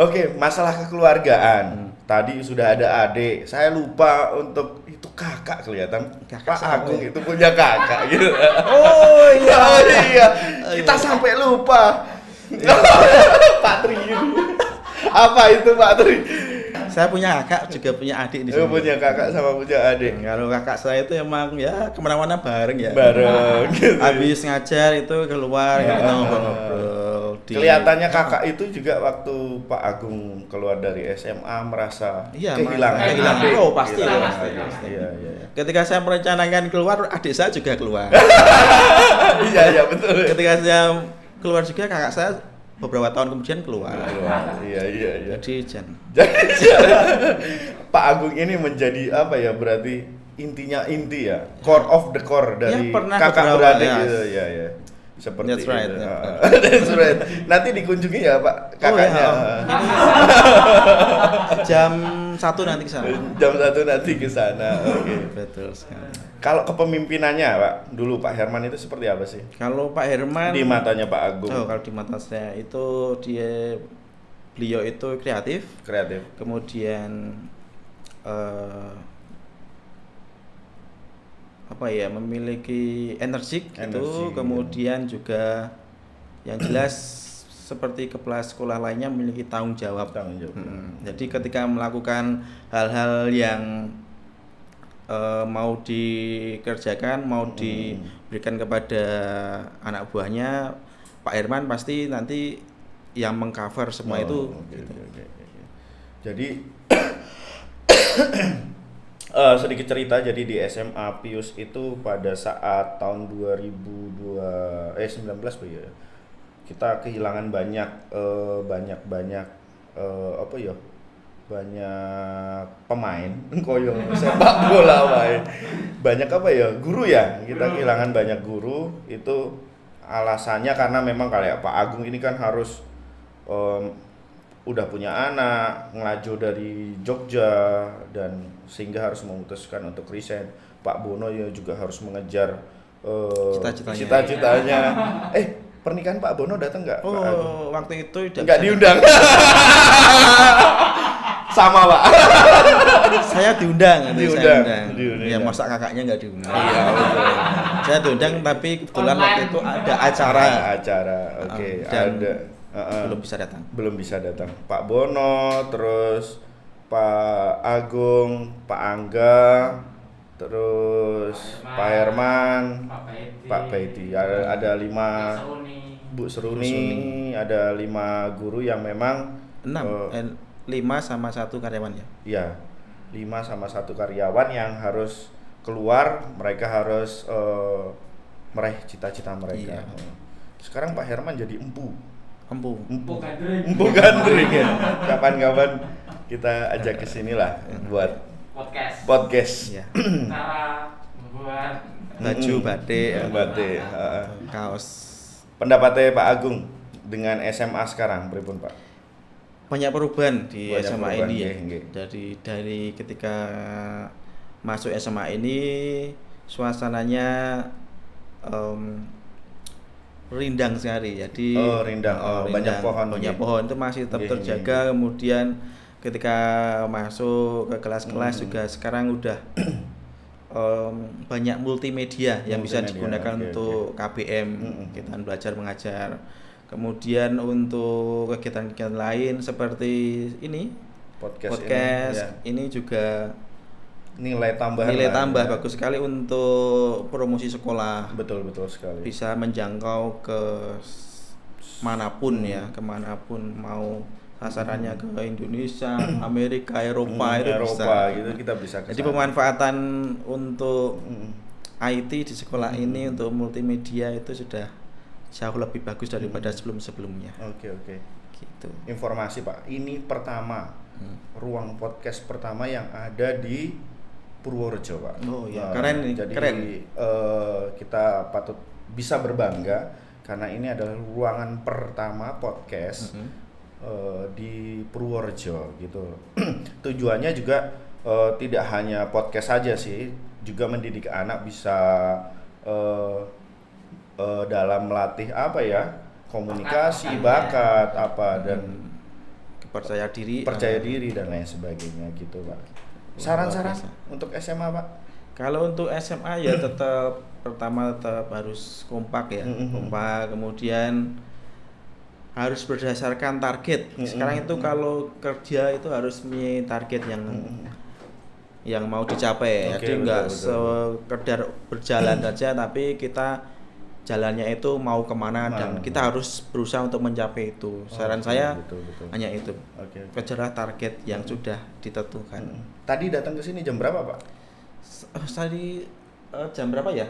Oke, masalah kekeluargaan. Tadi sudah ada adik. Saya lupa untuk itu kakak kelihatan. Kakak Pak siapa Agung ya? itu punya kakak gitu. Oh iya. Oh iya. Oh, Kita iya. sampai lupa. Pak Tri. Apa itu Pak Tri? Saya punya kakak juga punya adik di Saya sini. punya kakak sama punya adik. Kalau kakak saya itu emang ya kemana-mana bareng ya. Bareng gitu. Habis ngajar itu keluar Ya. kita ngobrol-ngobrol. Kelihatannya kakak itu juga waktu Pak Agung keluar dari SMA merasa Iya, kehilangan kehilangan. adik. Oh, pasti Gitu. ya, pasti. Iya, iya. Ketika saya merencanakan keluar, adik saya juga keluar. Iya, iya betul. Ketika saya keluar juga, kakak saya beberapa tahun kemudian keluar. Iya, iya, iya. Jadi Jan. Pak Agung ini menjadi apa ya, berarti intinya inti ya, core of the core dari pernah kakak beberapa, beradik ya. gitu ya, ya. Seperti That's right, itu. ya. That's right. Nanti dikunjungi ya Pak kakaknya. Jam 1 nanti ke sana. Jam 1 nanti ke sana. Oke. Betul sekali. Kalau kepemimpinannya Pak, dulu Pak Herman itu seperti apa sih? Kalau Pak Herman Di matanya Pak Agung. Oh, kalau di mata saya itu beliau itu kreatif, Kreatif. kemudian apa ya, memiliki energik gitu, Energi, kemudian juga yang jelas seperti kepala sekolah lainnya memiliki tanggung jawab. Tanggung jawab. Jadi ketika melakukan hal-hal yang mau dikerjakan, mau diberikan kepada anak buahnya, Pak Herman pasti nanti yang mengcover semua itu. Oke, Gitu. oke, oke. Jadi sedikit cerita, jadi di SMA Pius itu pada saat tahun 2019 Pak ya, kita kehilangan banyak apa ya, banyak pemain koyo sepak bola wae. Banyak apa ya, guru ya, kita kehilangan banyak guru. Itu alasannya karena memang kayak Pak Agung ini kan harus udah punya anak, ngelaju dari Jogja, dan sehingga harus memutuskan untuk resign. Pak Bono ya juga harus mengejar cita-citanya. Pernikahan Pak Bono datang nggak? Pak Agung? Oh, waktu itu Nggak diundang. Sama Pak. Saya diundang. Diundang. Ya masa kakaknya nggak diundang. Iya, betul. Saya diundang tapi kebetulan waktu itu ada acara. Oke, Dan ada. belum bisa datang. Pak Bono, terus Pak Agung, Pak Angga, terus Pak Herman, Pak Baiti. Ada 5 Bu Seruni, ada 5 guru yang memang 5 sama 1 karyawan ya. Iya, 5 sama 1 karyawan yang harus keluar. Mereka harus meraih cita-cita mereka. Iya. Sekarang Pak Herman jadi empu gandring ya. Kapan-kapan kita ajak ke sini lah buat podcast. Iya. Cara membuat Baju, batik, Kaos. kaos. Pendapatnya Pak Agung dengan SMA sekarang pripun Pak? Banyak perubahan di Banyak SMA perubahan, ini ya. nggih. Jadi dari ketika masuk SMA ini suasananya rindang sekali. Jadi rindang. Banyak pohon. Banyak pohon itu masih tetap Nggih, terjaga. Kemudian ketika masuk ke kelas-kelas juga sekarang udah banyak multimedia yang bisa digunakan untuk KBM, kita belajar mengajar. Kemudian untuk kegiatan-kegiatan lain seperti ini podcast ini juga nilai tambah bagus sekali untuk promosi sekolah. Betul sekali. Bisa menjangkau ke manapun ya, kemanapun mau sasarannya ke Indonesia, Amerika, Eropa bisa. Gitu kita bisa kesana. Jadi pemanfaatan untuk IT di sekolah ini untuk multimedia itu sudah jauh lebih bagus daripada sebelum-sebelumnya. Oke. Gitu. Informasi Pak, ini pertama ruang podcast pertama yang ada di Purworejo Pak. Oh iya, keren. Kita patut bisa berbangga karena ini adalah ruangan pertama podcast di Purworejo gitu. Tujuannya juga tidak hanya podcast saja sih, juga mendidik anak bisa dalam melatih apa ya, komunikasi, bakat apa, dan percaya diri, dan lain sebagainya gitu Pak. Saran-saran untuk SMA Pak? Kalau untuk SMA ya tetap pertama tetap harus kompak ya, kompak, kemudian harus berdasarkan target. Sekarang itu kalau kerja itu harus punya target yang mau dicapai. Jadi enggak sekedar berjalan saja, tapi kita jalannya itu mau kemana dan kita harus berusaha untuk mencapai itu. Saran saya hanya itu. Kejarlah target yang sudah ditentukan. Tadi datang ke sini jam berapa Pak? Tadi jam berapa ya?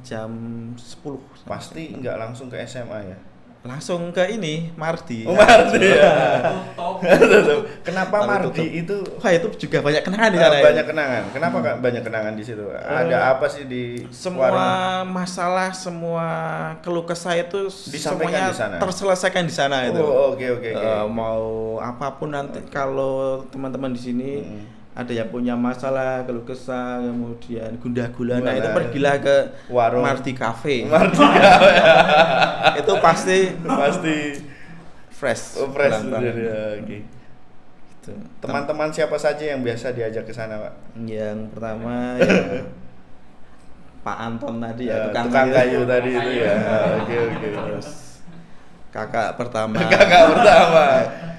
Jam 10. Pasti enggak langsung ke SMA ya? Langsung ke ini Mardi. Mardi ya. Kenapa Lalu Mardi itu? Wah, itu juga banyak kenangan di sana. Banyak kenangan. Kenapa Kak banyak kenangan di situ? Ada apa sih di semua warung? Masalah, semua keluh kesah itu semuanya terselesaikan di sana itu. Oke. Mau apapun nanti kalau teman-teman di sini ada yang punya masalah, keluh kesah, kemudian gundah gulana, itu pergilah ke warung Mardi Cafe. Itu pasti fresh. Fresh ya, oke. Gitu. Teman-teman siapa saja yang biasa diajak ke sana, Pak? Yang pertama ya Pak Anton tadi ya, tukang kayu tadi itu ya. Oke. Terus kakak pertama.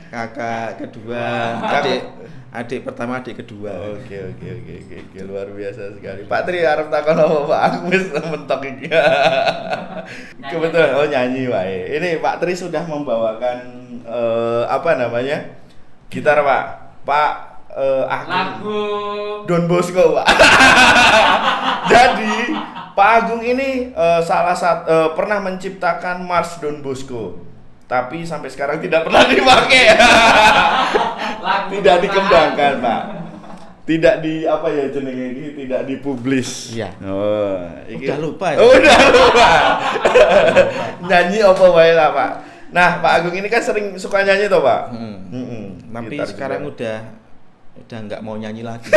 Kakak kedua, adik pertama, adik kedua. Oke, luar biasa sekali. Pak Tri arep takon apa Pak? Aku wis mentok iki. Kebetulan nyanyi wae. Ini Pak Tri sudah membawakan gitar Pak. Lagu Don Bosco Pak. Jadi Pak Agung ini pernah menciptakan Mars Don Bosco. Tapi sampai sekarang tidak pernah dipakai. Tidak dikembangkan, Pak. Tidak tidak dipublish. Iya. Udah lupa ya. Udah lupa. Nyanyi apa wae lah, Pak. Nah, Pak Agung ini kan sering suka nyanyi toh, Pak. Tapi sekarang udah nggak mau nyanyi lagi.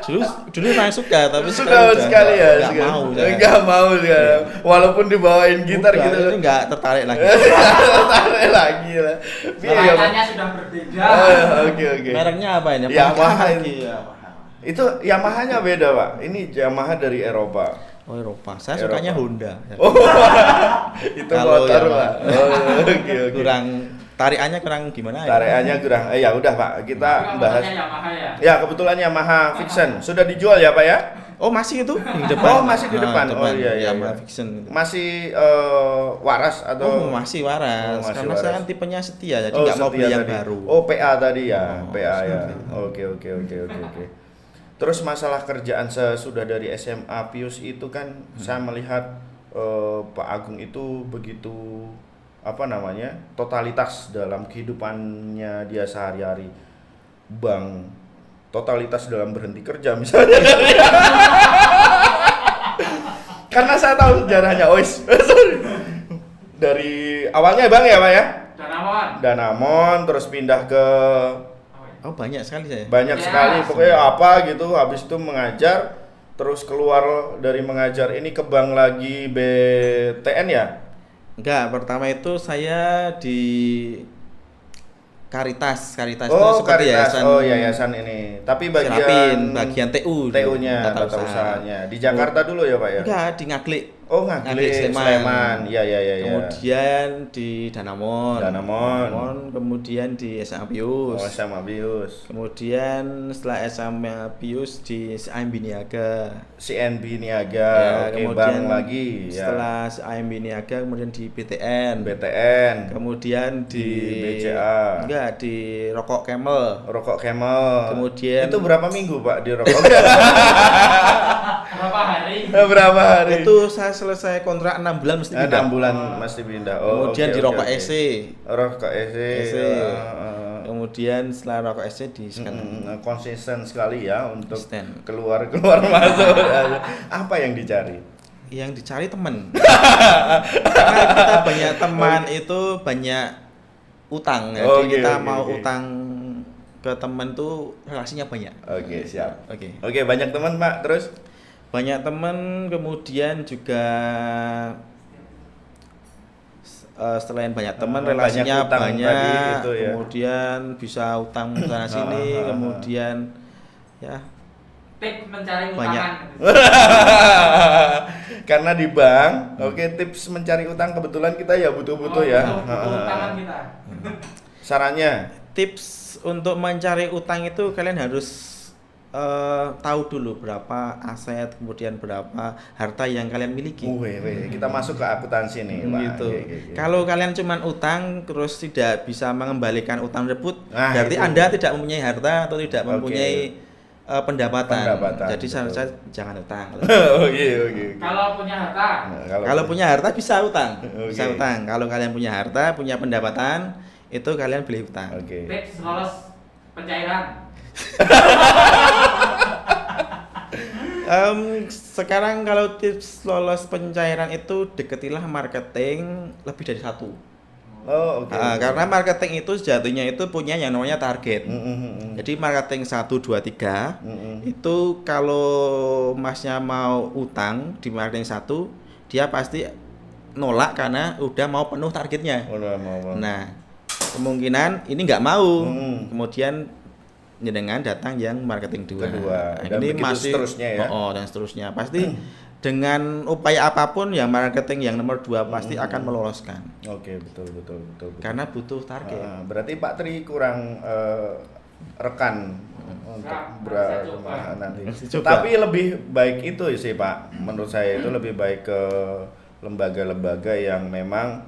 Dulu memang suka, tapi suka sekali ya. Nggak mau sekarang. Walaupun dibawain gitar gitu. Ini nggak tertarik lagi. Tertarik lagi lah. Suaranya sudah berbeda. Oke. Mereknya apa ini? Yamaha ini. Itu Yamaha-nya beda, Pak. Ini Yamaha dari Eropa. Oh, Eropa. Saya sukanya Honda. Itu motor, Pak. Oke. Kurang tarikannya kurang gimana ya? Tarikannya kurang. Ya udah Pak, kita bahas. Yamaha ya? Ya, kebetulan Yamaha Vixen sudah dijual ya Pak ya? Oh, masih itu di depan. Oh, masih di depan. Oh iya. Yamaha Vixen. Masih waras atau? Masih waras. Karena waras. saya kan tipenya setia, jadi nggak mau beli yang baru. Oh, PA tadi ya, PA ya. Oke. Terus masalah kerjaan sesudah dari SMA Pius itu kan saya melihat Pak Agung itu begitu totalitas dalam kehidupannya dia sehari-hari. Totalitas dalam berhenti kerja misalnya. Karena saya tahu sejarahnya. Dari awalnya Bang ya Pak ya? Danamon terus pindah ke banyak sekali saya. Banyak sekali pokoknya gitu, habis itu mengajar, terus keluar dari mengajar ini ke bank lagi BTN ya? Enggak, pertama itu saya di Karitas itu seperti yayasan. Yayasan ini. Tapi bagian TU-nya, tata usahanya. Di Jakarta dulu ya, Pak ya? Enggak, di Ngaglik. Oh, Ngaglik Sleman. Iya. Kemudian di Danamon. Kemudian di SMA Pius. Oh, SMA Pius. Kemudian setelah SMA Pius di CIMB Niaga. Ya, kemudian lagi. Setelah CIMB Niaga kemudian di BTN. Kemudian di BCA. Enggak, di Rokok Camel. Kemudian itu berapa minggu, Pak, di Rokok? Berapa hari? Itu saya selesai kontrak 6 bulan mesti pindah. 6 bulan mesti pindah. Kemudian di Rokok EC. Kemudian setelah Rokok EC di konsisten sekali ya untuk keluar masuk. Apa yang dicari? Yang dicari teman. Karena kita banyak teman itu banyak utang. Jadi kita mau utang ke teman tuh relasinya banyak. Oke, siap. Oke, banyak teman, Pak. Terus banyak teman, kemudian juga selain banyak teman, relasinya banyak, itu, ya. kemudian bisa utang sana sini, kemudian ya tips mencari banyak. Karena di bank, tips mencari utang kebetulan kita ya butuh-butuh ya. Butuh utangan kita. Sarannya, tips untuk mencari utang itu kalian harus tahu dulu berapa aset, kemudian berapa harta yang kalian miliki. Kita masuk ke akuntansi nih, Pak. Gitu. Kalau kalian cuman utang terus tidak bisa mengembalikan utang tersebut, berarti itu. Anda tidak mempunyai harta atau tidak mempunyai pendapatan. Jadi saya jangan utang. Kalau punya harta. Kalau punya harta bisa utang. Bisa utang. Kalau kalian punya harta, punya pendapatan, itu kalian beli utang. Tips lolos pencairan. Sekarang kalau tips lolos pencairan itu deketilah marketing lebih dari satu. Karena marketing itu sejatinya itu punya yang namanya target. Jadi marketing 1, 2, 3 itu kalau masnya mau utang di marketing 1, dia pasti nolak karena udah mau penuh targetnya. Nah, kemungkinan ini nggak mau. Kemudian dengan datang yang marketing 2. Dan ini masih seterusnya ya. Dan seterusnya. Pasti dengan upaya apapun yang marketing yang nomor 2 pasti akan meloloskan. Betul. Karena butuh target. Berarti Pak Tri kurang rekan untuk nanti. Tapi lebih baik itu sih Pak. Menurut saya itu lebih baik ke lembaga-lembaga yang memang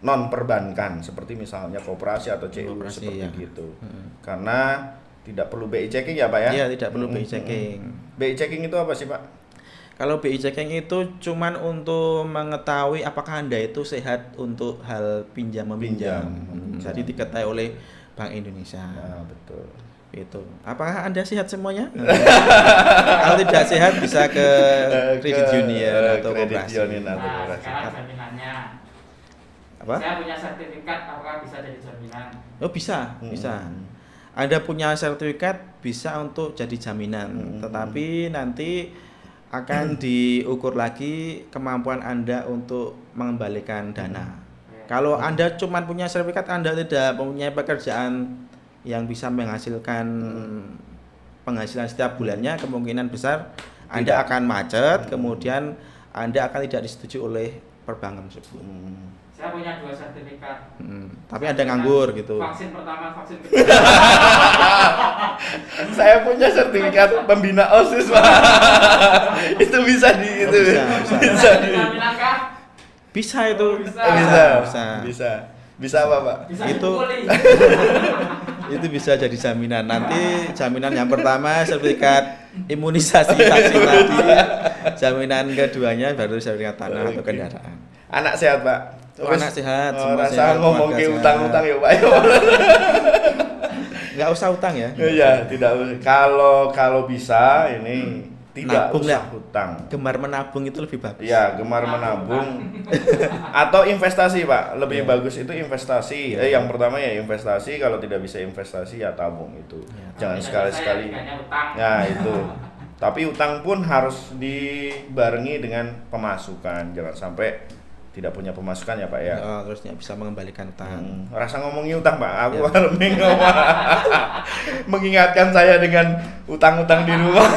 non perbankan seperti misalnya koperasi atau CU seperti gitu. Karena tidak perlu BI checking ya Pak ya? Iya, tidak perlu BI checking. BI checking itu apa sih Pak? Kalau BI checking itu cuman untuk mengetahui apakah Anda itu sehat untuk hal pinjam meminjam. Jadi diketahui oleh Bank Indonesia. Betul. Itu. Apakah Anda sehat semuanya? Kalau tidak sehat bisa ke Credit Union atau Koperasi. Sekarang jaminannya. Apa? Saya punya sertifikat, apakah bisa jadi jaminan? Bisa. Anda punya sertifikat bisa untuk jadi jaminan, tetapi nanti akan diukur lagi kemampuan Anda untuk mengembalikan dana. Kalau Anda cuma punya sertifikat, Anda tidak mempunyai pekerjaan yang bisa menghasilkan penghasilan setiap bulannya, kemungkinan besar Anda akan macet, kemudian Anda akan tidak disetujui oleh perbankan tersebut. Saya punya 2 sertifikat. Tapi Anda nganggur gitu. Vaksin pertama, vaksin kedua. Saya punya sertifikat pembina OSIS Pak. Itu bisa di itu. Bisa di. Bisa itu. Bisa apa Pak? Bisa itu bisa jadi jaminan. Nanti jaminan yang pertama sertifikat imunisasi vaksin tadi. Jaminan keduanya baru sertifikat tanah atau kendaraan. Anak sehat Pak. Anak sehat, semua rasa sehat. Ngomong ke utang-utang ya Pak. Nggak usah utang ya? Iya, tidak. Kalau bisa ini tidak nabung usah hutang. Gemar menabung itu lebih bagus. Iya, gemar menabung atau investasi Pak. Lebih bagus itu investasi. Yang pertama ya investasi. Kalau tidak bisa investasi ya tabung itu. Jangan sekali-sekali. Nah itu. Tapi utang pun harus dibarengi dengan pemasukan. Jangan sampai tidak punya pemasukan ya Pak ya. Terusnya bisa mengembalikan utang. Rasa ngomongin utang Pak, aku mengingatkan saya dengan utang-utang di rumah.